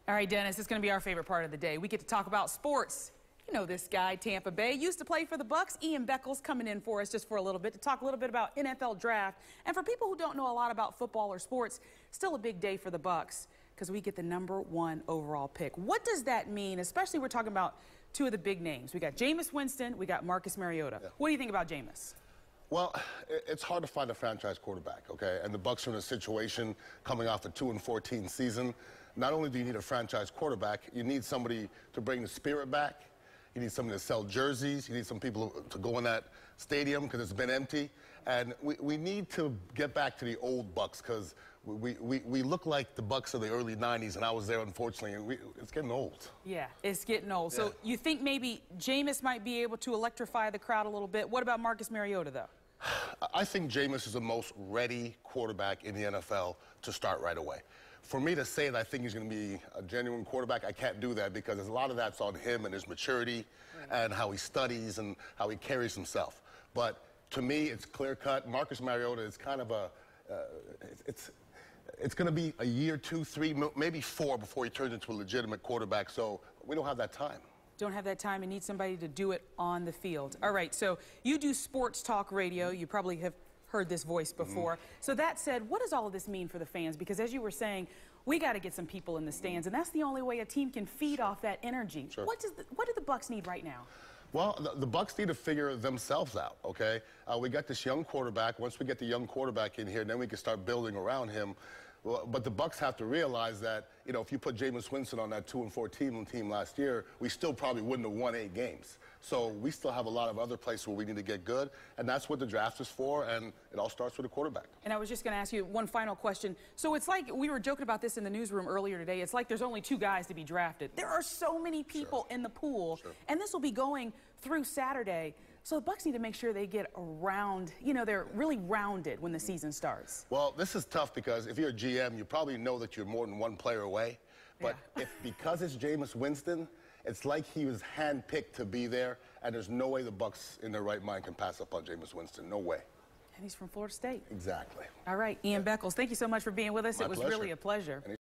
All right, Dennis, it's going to be our favorite part of the day. We get to talk about sports. You know this guy, Tampa Bay, used to play for the Bucs. Beckles coming in for us just for a little bit to talk a little bit about NFL draft. And for people who don't know a lot about football or sports, still a big day for the Bucs because we get the #1 overall pick. What does that mean? Especially we're talking about two of the big names. We got Jameis Winston, we got Marcus Mariota. Yeah. What do you think about Jameis? Well, it's hard to find a franchise quarterback, okay? And the Bucs are in a situation coming off a 2-14 season. Not only do you need a franchise quarterback, you need somebody to bring the spirit back. You need somebody to sell jerseys. You need some people to go in that stadium because it's been empty. And we need to get back to the old Bucs because we look like the Bucs of the early 90s, and I was there, unfortunately, and it's getting old. Yeah, it's getting old. Yeah. So you think maybe Jameis might be able to electrify the crowd a little bit. What about Marcus Mariota, though? I think Jameis is the most ready quarterback in the NFL to start right away. For me to say that I think he's going to be a genuine quarterback, I can't do that because a lot of that's on him and his maturity and how he studies and how he carries himself. But to me, it's clear-cut. Marcus Mariota is kind of a it's going to be a year, 2, 3, maybe 4 before he turns into a legitimate quarterback. So we don't have that time. Don't have that time and need somebody to do it on the field. All right, so you do sports talk radio. You probably have heard this voice before. So that said, what does all of this mean for the fans? Because as you were saying, we got to get some people in the stands, and that's the only way a team can feed off that energy. What do the Bucs need right now? Well, the Bucs need to figure themselves out, okay? We got this young quarterback. Once we get the young quarterback in here, then we can start building around him. Well, but the Bucs have to realize that, you know, if you put Jameis Winston on that 2-14 team last year, we still probably wouldn't have won 8 games. So we still have a lot of other places where we need to get good, and that's what the draft is for, and it all starts with a quarterback. And I was just going to ask you one final question. So it's like we were joking about this in the newsroom earlier today. It's like there's only 2 guys to be drafted. There are so many people in the pool, and this will be going through Saturday. So the Bucs need to make sure they get around, you know, they're really rounded when the season starts. Well, this is tough because if you're a GM, you probably know that you're more than 1 player away. But because it's Jameis Winston, it's like he was handpicked to be there, and there's no way the Bucs in their right mind can pass up on Jameis Winston. No way. And he's from Florida State. Exactly. All right, Beckles, thank you so much for being with us. It was really a pleasure.